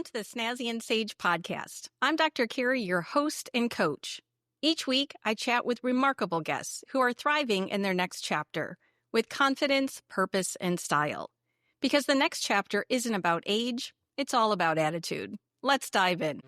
Welcome to the Snazzy Sage podcast. I'm Dr. Kerry, your host and coach. Each week, I chat with remarkable guests who are thriving in their next chapter with confidence, purpose, and style. Because the next chapter isn't about age, it's all about attitude. Let's dive in.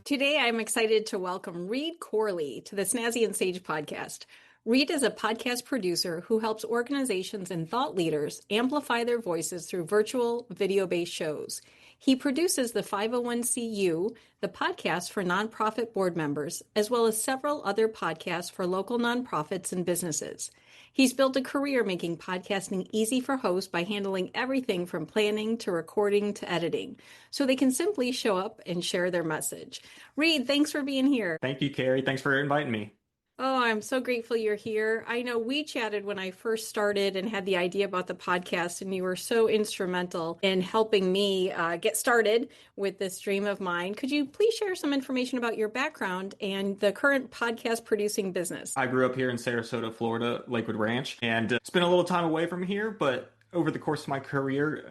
Today, I'm excited to welcome Read Corley to the Snazzy Sage podcast. Read is a podcast producer who helps organizations and thought leaders amplify their voices through virtual, video-based shows. He produces the 501cu, the podcast for nonprofit board members, as well as several other podcasts for local nonprofits and businesses. He's built a career making podcasting easy for hosts by handling everything from planning to recording to editing, so they can simply show up and share their message. Read, thanks for being here. Thank you, Kerry. Thanks for inviting me. Oh, I'm so grateful you're here. I know we chatted when I first started and had the idea about the podcast, and you were so instrumental in helping me get started with this dream of mine. Could you please share some information about your background and the current podcast producing business? I grew up here in Sarasota, Florida, Lakewood Ranch, and spent a little time away from here, but over the course of my career,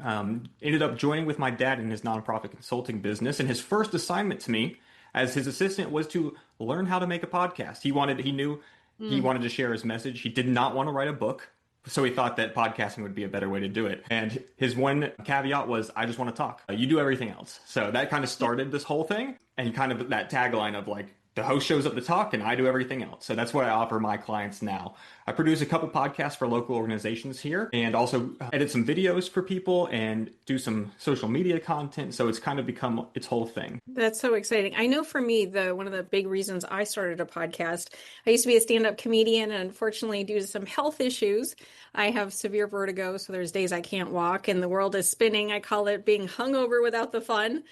ended up joining with my dad in his nonprofit consulting business. And his first assignment to me as his assistant was to learn how to make a podcast. He knew he wanted to share his message. He did not want to write a book. So he thought that podcasting would be a better way to do it. And his one caveat was, I just want to talk. You do everything else. So that kind of started this whole thing. And kind of that tagline of like, the host shows up to talk and I do everything else. So that's what I offer my clients now. I produce a couple podcasts for local organizations here and also edit some videos for people and do some social media content. So it's kind of become its whole thing. That's so exciting. I know for me, one of the big reasons I started a podcast, I used to be a stand-up comedian, and unfortunately, due to some health issues, I have severe vertigo. So there's days I can't walk and the world is spinning. I call it being hungover without the fun,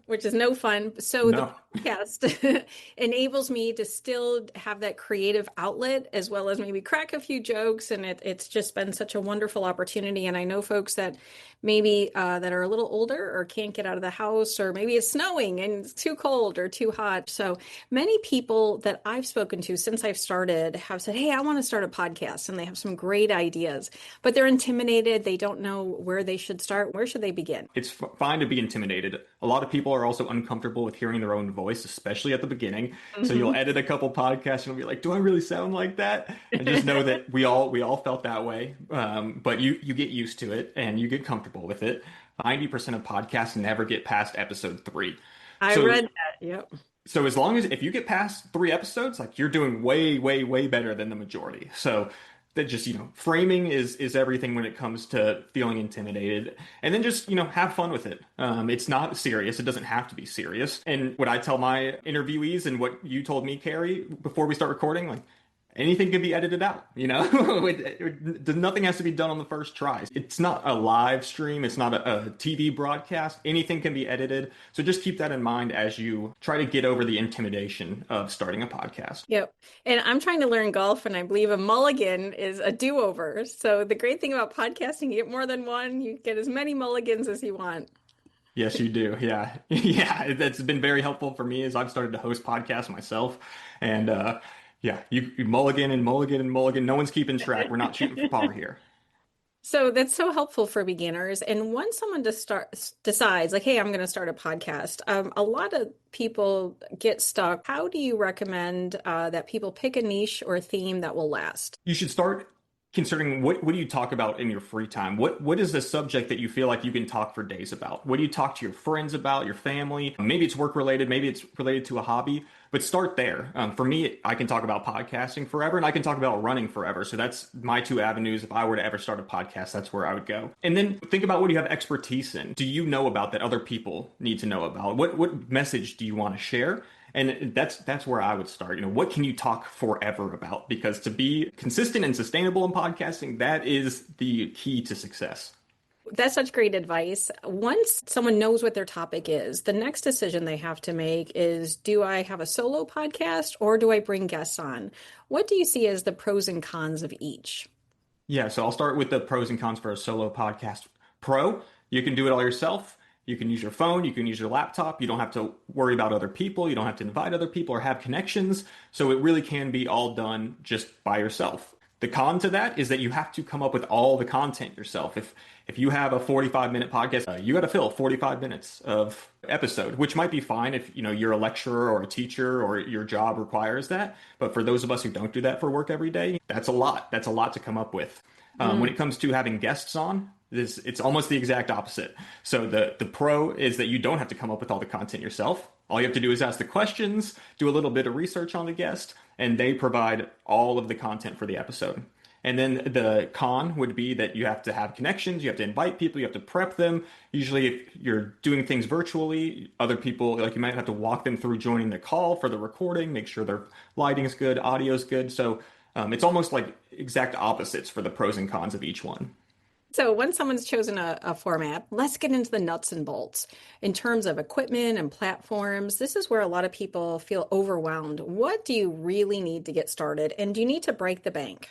which is no fun. So the podcast enables me to still have that creative outlet as well as maybe crack a few jokes. And it's just been such a wonderful opportunity. And I know folks that maybe that are a little older or can't get out of the house, or maybe it's snowing and it's too cold or too hot. So many people that I've spoken to since I've started have said, hey, I want to start a podcast, and they have some great ideas, but they're intimidated. They don't know where they should start. Where should they begin? It's fine to be intimidated. A lot of people are also uncomfortable with hearing their own voice, especially at the beginning. So you'll edit a couple podcasts and you'll be like, do I really sound like that? And just know that we all felt that way. But you get used to it and you get comfortable with it. 90% of podcasts never get past episode 3. I read that. Yep. So if you get past 3 episodes, like you're doing way, way, way better than the majority. So that just, framing is everything when it comes to feeling intimidated. And then just, have fun with it. It's not serious. It doesn't have to be serious. And what I tell my interviewees and what you told me, Kerry, before we start recording, like, anything can be edited out, Nothing has to be done on the first try. It's not a live stream. It's not a TV broadcast. Anything can be edited. So just keep that in mind as you try to get over the intimidation of starting a podcast. Yep. And I'm trying to learn golf, and I believe a mulligan is a do-over. So the great thing about podcasting, you get more than one. You get as many mulligans as you want. Yes, you do. Yeah. Yeah. That's been very helpful for me as I've started to host podcasts myself. And, yeah, you mulligan and mulligan and mulligan. No one's keeping track. We're not shooting for par here. So that's so helpful for beginners. And once someone decides, like, hey, I'm going to start a podcast, a lot of people get stuck. How do you recommend that people pick a niche or a theme that will last? You should start considering what do you talk about in your free time? What is the subject that you feel like you can talk for days about? What do you talk to your friends about, your family? Maybe it's work related, maybe it's related to a hobby, but start there. For me, I can talk about podcasting forever, and I can talk about running forever. So that's my 2 avenues. If I were to ever start a podcast, that's where I would go. And then think about what you have expertise in. Do you know about that other people need to know about? What message do you want to share? And that's where I would start. What can you talk forever about? Because to be consistent and sustainable in podcasting, that is the key to success. That's such great advice. Once someone knows what their topic is, the next decision they have to make is, do I have a solo podcast or do I bring guests on? What do you see as the pros and cons of each? Yeah, so I'll start with the pros and cons for a solo podcast. Pro, you can do it all yourself. You can use your phone, you can use your laptop. You don't have to worry about other people. You don't have to invite other people or have connections. So it really can be all done just by yourself. The con to that is that you have to come up with all the content yourself. If you have a 45-minute podcast, you got to fill 45 minutes of episode, which might be fine if you're a lecturer or a teacher or your job requires that. But for those of us who don't do that for work every day, that's a lot. That's a lot to come up with. When it comes to having guests on, it's almost the exact opposite. So the pro is that you don't have to come up with all the content yourself. All you have to do is ask the questions, do a little bit of research on the guest, and they provide all of the content for the episode. And then the con would be that you have to have connections, you have to invite people, you have to prep them. Usually if you're doing things virtually, other people, like you might have to walk them through joining the call for the recording, make sure their lighting is good, audio is good. So it's almost like exact opposites for the pros and cons of each one. So once someone's chosen a format, let's get into the nuts and bolts. In terms of equipment and platforms, this is where a lot of people feel overwhelmed. What do you really need to get started? And do you need to break the bank?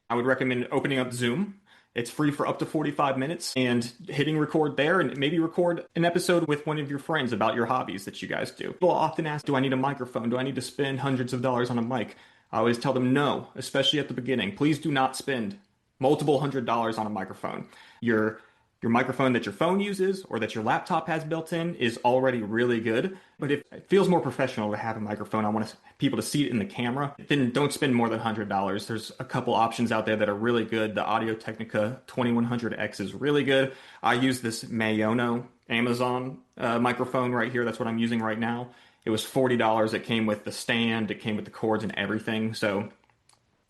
I would recommend opening up Zoom. It's free for up to 45 minutes and hitting record there, and maybe record an episode with one of your friends about your hobbies that you guys do. People often ask, do I need a microphone? Do I need to spend hundreds of dollars on a mic? I always tell them no, especially at the beginning. Please do not spend multiple $100s on a microphone. Your microphone that your phone uses or that your laptop has built in is already really good. But if it feels more professional to have a microphone, I want people to see it in the camera, then don't spend more than $100. There's a couple options out there that are really good. The Audio Technica 2100X is really good. I use this Mayono Amazon microphone right here. That's what I'm using right now. It was $40. It came with the stand, it came with the cords and everything. So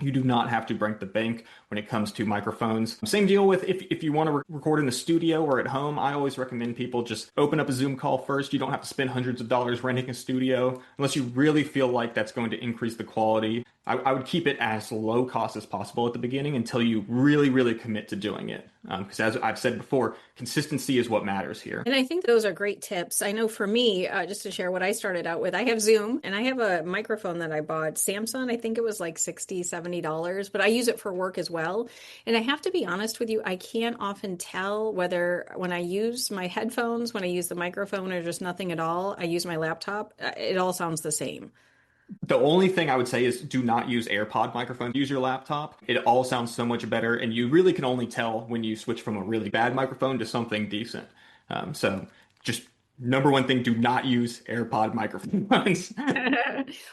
you do not have to break the bank when it comes to microphones. Same deal with if you want to record in the studio or at home. I always recommend people just open up a Zoom call first. You don't have to spend hundreds of dollars renting a studio unless you really feel like that's going to increase the quality. I would keep it as low cost as possible at the beginning until you really, really commit to doing it. Because as I've said before, consistency is what matters here. And I think those are great tips. I know for me, just to share what I started out with, I have Zoom and I have a microphone that I bought, Samsung. I think it was like $60, $70, but I use it for work as well. And I have to be honest with you, I can't often tell whether when I use my headphones, when I use the microphone or just nothing at all, I use my laptop, it all sounds the same. The only thing I would say is do not use AirPod microphone. Use your laptop. It all sounds so much better, and you really can only tell when you switch from a really bad microphone to something decent. So just number one thing, do not use AirPod microphones.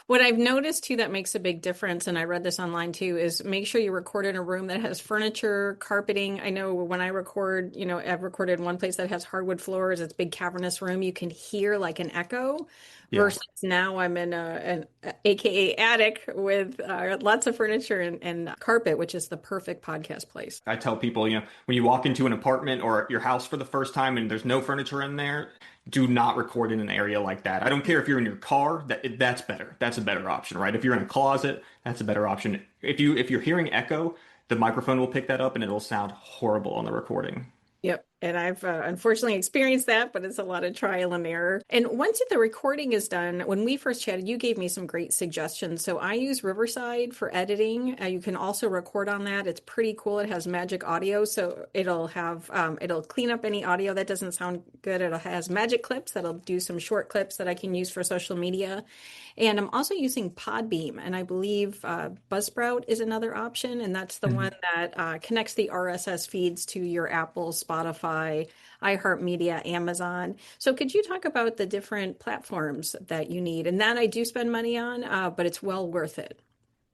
What I've noticed too that makes a big difference, and I read this online too, is make sure you record in a room that has furniture, carpeting. I know when I record, I've recorded in one place that has hardwood floors. It's a big cavernous room. You can hear like an echo. Yeah. Versus now I'm in an AKA attic with lots of furniture and carpet, which is the perfect podcast place. I tell people, when you walk into an apartment or your house for the first time and there's no furniture in there, do not record in an area like that. I don't care if you're in your car, that's better. That's a better option, right? If you're in a closet, that's a better option. If you're hearing echo, the microphone will pick that up and it'll sound horrible on the recording. Yep. And I've unfortunately experienced that, but it's a lot of trial and error. And once the recording is done, when we first chatted, you gave me some great suggestions. So I use Riverside for editing. You can also record on that. It's pretty cool. It has magic audio. So it'll have, it'll clean up any audio that doesn't sound good. It has magic clips that'll do some short clips that I can use for social media. And I'm also using Podbeam, and I believe Buzzsprout is another option, and that's the one that connects the RSS feeds to your Apple, Spotify, iHeartMedia, Amazon. So could you talk about the different platforms that you need? And that I do spend money on, but it's well worth it.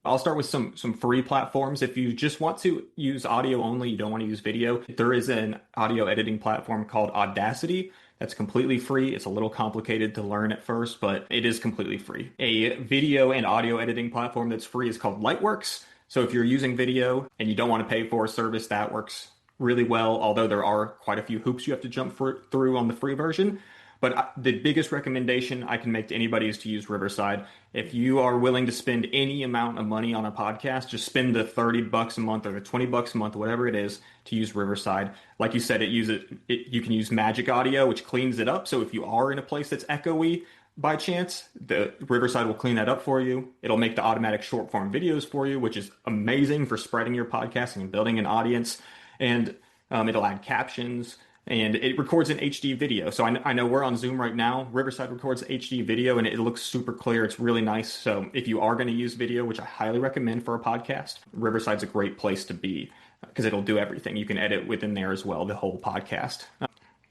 I'll start with some free platforms. If you just want to use audio only, you don't want to use video, there is an audio editing platform called Audacity. That's completely free. It's a little complicated to learn at first, but it is completely free. A video and audio editing platform that's free is called Lightworks. So if you're using video and you don't want to pay for a service, that works really well, although there are quite a few hoops you have to jump through on the free version. But the biggest recommendation I can make to anybody is to use Riverside. If you are willing to spend any amount of money on a podcast, just spend the $30 a month or the $20 a month, whatever it is, to use Riverside. Like you said, you can use Magic Audio, which cleans it up. So if you are in a place that's echoey by chance, the Riverside will clean that up for you. It'll make the automatic short form videos for you, which is amazing for spreading your podcasting and building an audience. And it'll add captions. and it records in HD video. So I know we're on Zoom right now. Riverside records HD video and it looks super clear. It's really nice. So if you are going to use video, which I highly recommend for a podcast, Riverside's a great place to be because it'll do everything. You can edit within there as well, the whole podcast.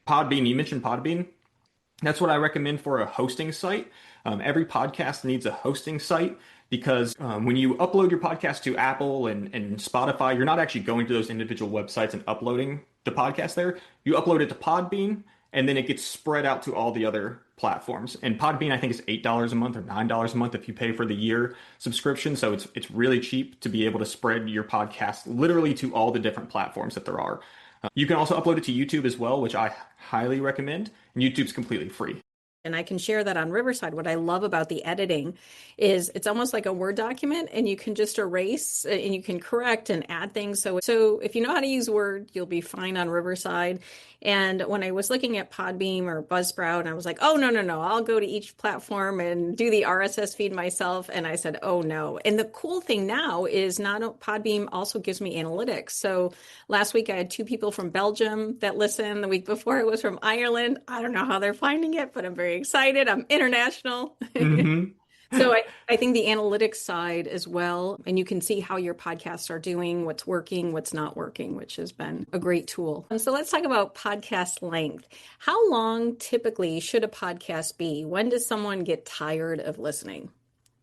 Podbean, you mentioned Podbean. That's what I recommend for a hosting site. Every podcast needs a hosting site because when you upload your podcast to Apple and Spotify, you're not actually going to those individual websites and uploading the podcast there. You upload it to Podbean, and then it gets spread out to all the other platforms. And Podbean, I think, is $8 a month or $9 a month if you pay for the year subscription. So it's really cheap to be able to spread your podcast literally to all the different platforms that there are. You can also upload it to YouTube as well, which I highly recommend. And YouTube's completely free. And I can share that on Riverside. What I love about the editing is it's almost like a Word document and you can just erase and you can correct and add things. So if you know how to use Word, you'll be fine on Riverside. And when I was looking at Podbeam or Buzzsprout, I was like, oh, no, I'll go to each platform and do the RSS feed myself. And I said, oh, no. And the cool thing now is Podbeam also gives me analytics. So last week I had 2 people from Belgium that listened. The week before it was from Ireland. I don't know how they're finding it, but I'm very excited. I'm international. Mm-hmm. So I think the analytics side as well, and you can see how your podcasts are doing, what's working, what's not working, which has been a great tool. So let's talk about podcast length. How long typically should a podcast be? When does someone get tired of listening?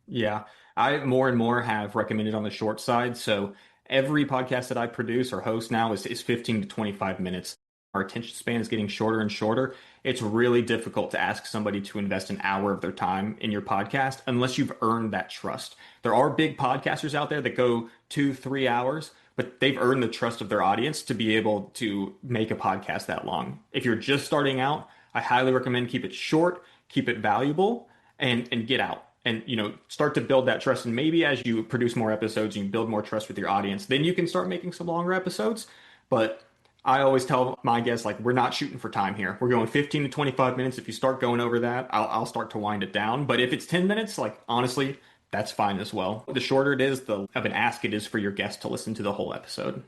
Yeah, I more and more have recommended on the short side. So every podcast that I produce or host now is 15 to 25 minutes. Our attention span is getting shorter and shorter. It's really difficult to ask somebody to invest an hour of their time in your podcast unless you've earned that trust. There are big podcasters out there that go 2, 3 hours, but they've earned the trust of their audience to be able to make a podcast that long. If you're just starting out, I highly recommend keep it short, keep it valuable, and get out. And start to build that trust. And maybe as you produce more episodes, you build more trust with your audience, then you can start making some longer episodes. But I always tell my guests, like, we're not shooting for time here. We're going 15 to 25 minutes. If you start going over that, I'll start to wind it down. But if it's 10 minutes, like, honestly, that's fine as well. The shorter it is, the of an ask it is for your guest to listen to the whole episode.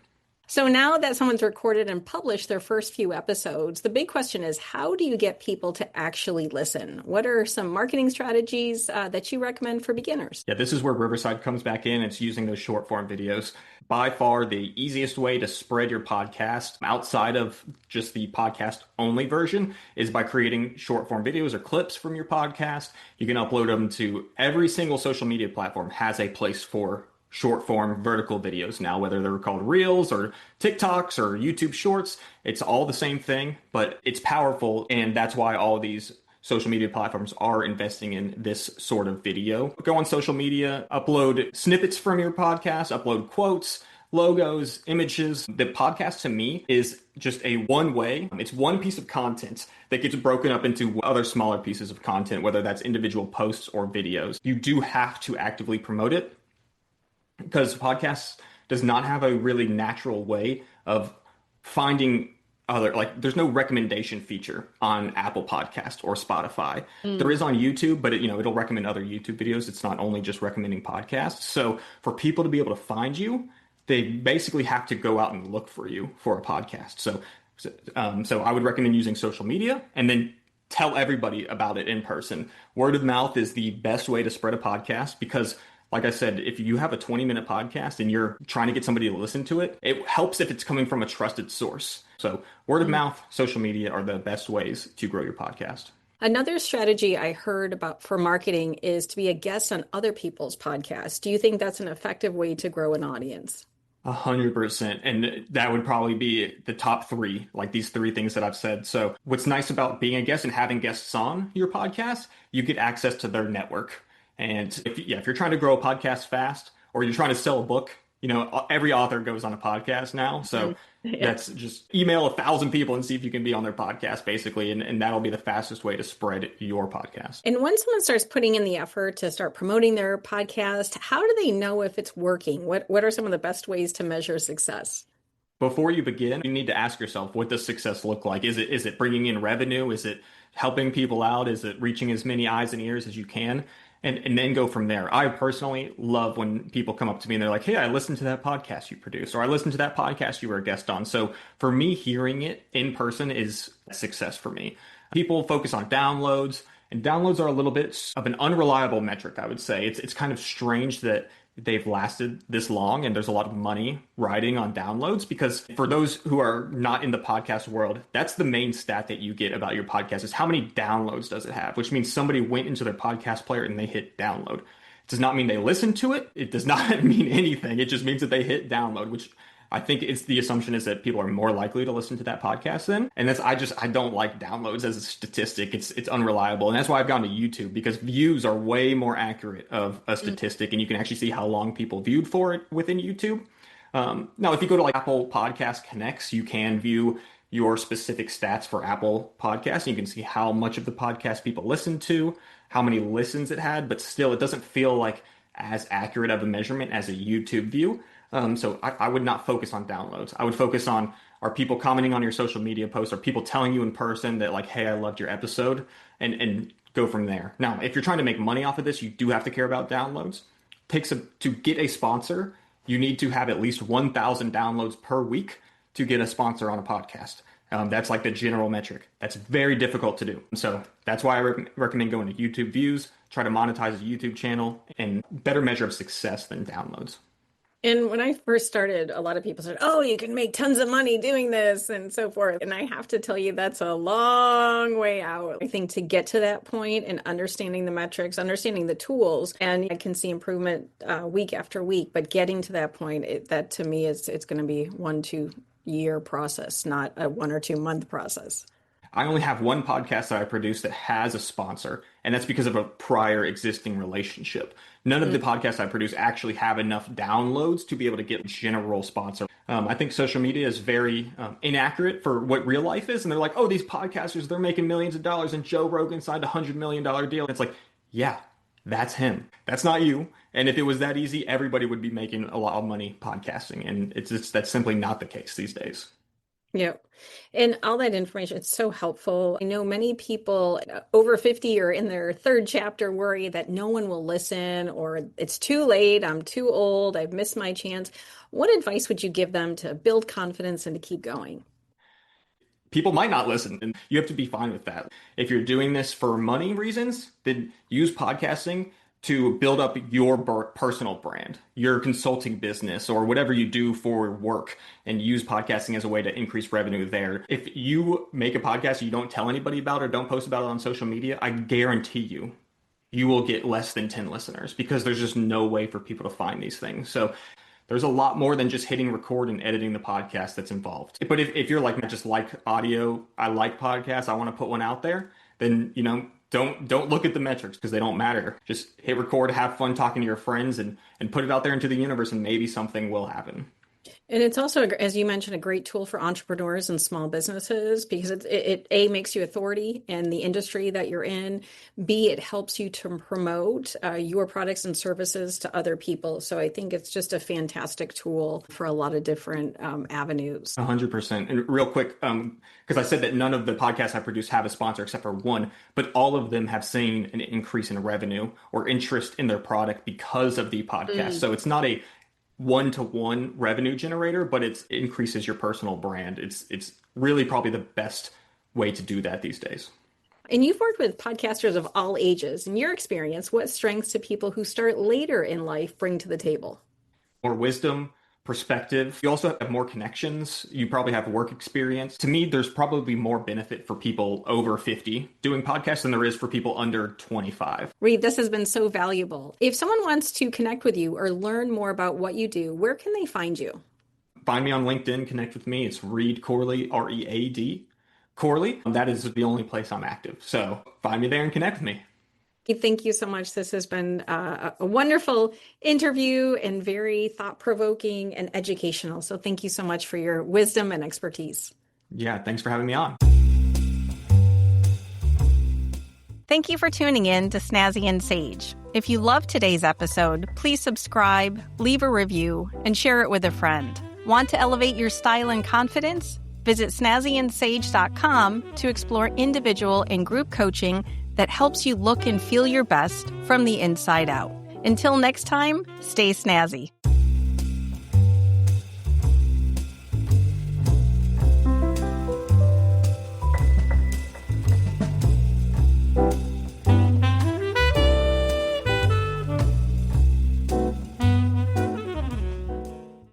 So now that someone's recorded and published their first few episodes, the big question is, how do you get people to actually listen? What are some marketing strategies that you recommend for beginners? Yeah, this is where Riverside comes back in. It's using those short form videos. By far, the easiest way to spread your podcast outside of just the podcast only version is by creating short form videos or clips from your podcast. You can upload them to every single social media platform has a place for short form vertical videos now, whether they're called Reels or TikToks or YouTube Shorts. It's all the same thing, but it's powerful. And that's why all of these social media platforms are investing in this sort of video. Go on social media, upload snippets from your podcast, upload quotes, logos, images. The podcast to me is just a one way. It's one piece of content that gets broken up into other smaller pieces of content, whether that's individual posts or videos. You do have to actively promote it, because podcasts does not have a really natural way of finding there's no recommendation feature on Apple Podcast or Spotify. There is on YouTube, but it'll recommend other YouTube videos. It's not only just recommending podcasts. So for people to be able to find you, they basically have to go out and look for you for a podcast. So I would recommend using social media and then tell everybody about it in person. Word of mouth is the best way to spread a podcast because, like I said, if you have a 20-minute podcast and you're trying to get somebody to listen to it, it helps if it's coming from a trusted source. So word of mouth, social media are the best ways to grow your podcast. Another strategy I heard about for marketing is to be a guest on other people's podcasts. Do you think that's an effective way to grow an audience? 100%. And that would probably be the top 3, like these 3 things that I've said. So what's nice about being a guest and having guests on your podcast, you get access to their network. And if you're trying to grow a podcast fast or you're trying to sell a book, every author goes on a podcast now. So that's just email 1,000 people and see if you can be on their podcast, basically. And that'll be the fastest way to spread your podcast. And when someone starts putting in the effort to start promoting their podcast, how do they know if it's working? What are some of the best ways to measure success? Before you begin, you need to ask yourself, what does success look like? Is it bringing in revenue? Is it helping people out? Is it reaching as many eyes and ears as you can? and then go from there. I personally love when people come up to me and they're like, hey, I listened to that podcast you produced, or I listened to that podcast you were a guest on. So for me, hearing it in person is a success for me. People focus on downloads, and downloads are a little bit of an unreliable metric, I would say. It's kind of strange that they've lasted this long and there's a lot of money riding on downloads, because for those who are not in the podcast world, that's the main stat that you get about your podcast is how many downloads does it have, which means somebody went into their podcast player and they hit download. It does not mean they listened to it. It does not mean anything. It just means that they hit download, which I think it's the assumption is that people are more likely to listen to that podcast then. And that's, I don't like downloads as a statistic. It's unreliable. And that's why I've gone to YouTube, because views are way more accurate of a statistic, and you can actually see how long people viewed for it within YouTube. Now, if you go to like Apple Podcast Connects, you can view your specific stats for Apple Podcasts. And you can see how much of the podcast people listened to, how many listens it had, but still it doesn't feel like as accurate of a measurement as a YouTube view. So I would not focus on downloads. I would focus on, are people commenting on your social media posts? Are people telling you in person that like, hey, I loved your episode, and go from there. Now, if you're trying to make money off of this, you do have to care about downloads. To get a sponsor, you need to have at least 1,000 downloads per week to get a sponsor on a podcast. That's like the general metric. That's very difficult to do. So that's why I recommend going to YouTube views, try to monetize a YouTube channel, and better measure of success than downloads. And when I first started, a lot of people said, oh, you can make tons of money doing this and so forth. And I have to tell you, that's a long way out. I think to get to that point and understanding the metrics, understanding the tools, and I can see improvement week after week. But getting to that point, that to me it's going to be 1-2 year process, not a 1 or 2 month process. I only have one podcast that I produce that has a sponsor, and that's because of a prior existing relationship. None of the podcasts I produce actually have enough downloads to be able to get a general sponsor. I think social media is very inaccurate for what real life is. And they're like, oh, these podcasters, they're making millions of dollars, and Joe Rogan signed a $100 million deal. It's like, yeah, that's him. That's not you. And if it was that easy, everybody would be making a lot of money podcasting. And that's simply not the case these days. Yeah. And all that information, it's so helpful. I know many people over 50 or in their 3rd chapter worry that no one will listen, or it's too late, I'm too old, I've missed my chance. What advice would you give them to build confidence and to keep going? People might not listen, and you have to be fine with that. If you're doing this for money reasons, then use podcasting to build up your personal brand, your consulting business, or whatever you do for work, and use podcasting as a way to increase revenue there. If you make a podcast you don't tell anybody about or don't post about it on social media, I guarantee you will get less than 10 listeners, because there's just no way for people to find these things. So there's a lot more than just hitting record and editing the podcast that's involved. But if you're like, I just like audio, I like podcasts, I want to put one out there, then, don't look at the metrics, because they don't matter. Just hit record, have fun talking to your friends, and put it out there into the universe, and maybe something will happen. And it's also, as you mentioned, a great tool for entrepreneurs and small businesses, because it A, makes you authority in the industry that you're in. B, it helps you to promote your products and services to other people. So I think it's just a fantastic tool for a lot of different avenues. 100%. And real quick, because I said that none of the podcasts I produce have a sponsor except for one, but all of them have seen an increase in revenue or interest in their product because of the podcast. So it's not a one-to-one revenue generator, but it increases your personal brand. It's really probably the best way to do that these days. And you've worked with podcasters of all ages. In your experience, what strengths do people who start later in life bring to the table? More wisdom, perspective. You also have more connections. You probably have work experience. To me, there's probably more benefit for people over 50 doing podcasts than there is for people under 25. Reed, this has been so valuable. If someone wants to connect with you or learn more about what you do, where can they find you? Find me on LinkedIn, connect with me. It's Read Corley, Read Corley. That is the only place I'm active. So find me there and connect with me. Thank you so much. This has been a wonderful interview and very thought-provoking and educational. So thank you so much for your wisdom and expertise. Yeah, thanks for having me on. Thank you for tuning in to Snazzy Sage. If you loved today's episode, please subscribe, leave a review, and share it with a friend. Want to elevate your style and confidence? Visit snazzyandSage.com to explore individual and group coaching, that helps you look and feel your best from the inside out. Until next time, stay snazzy.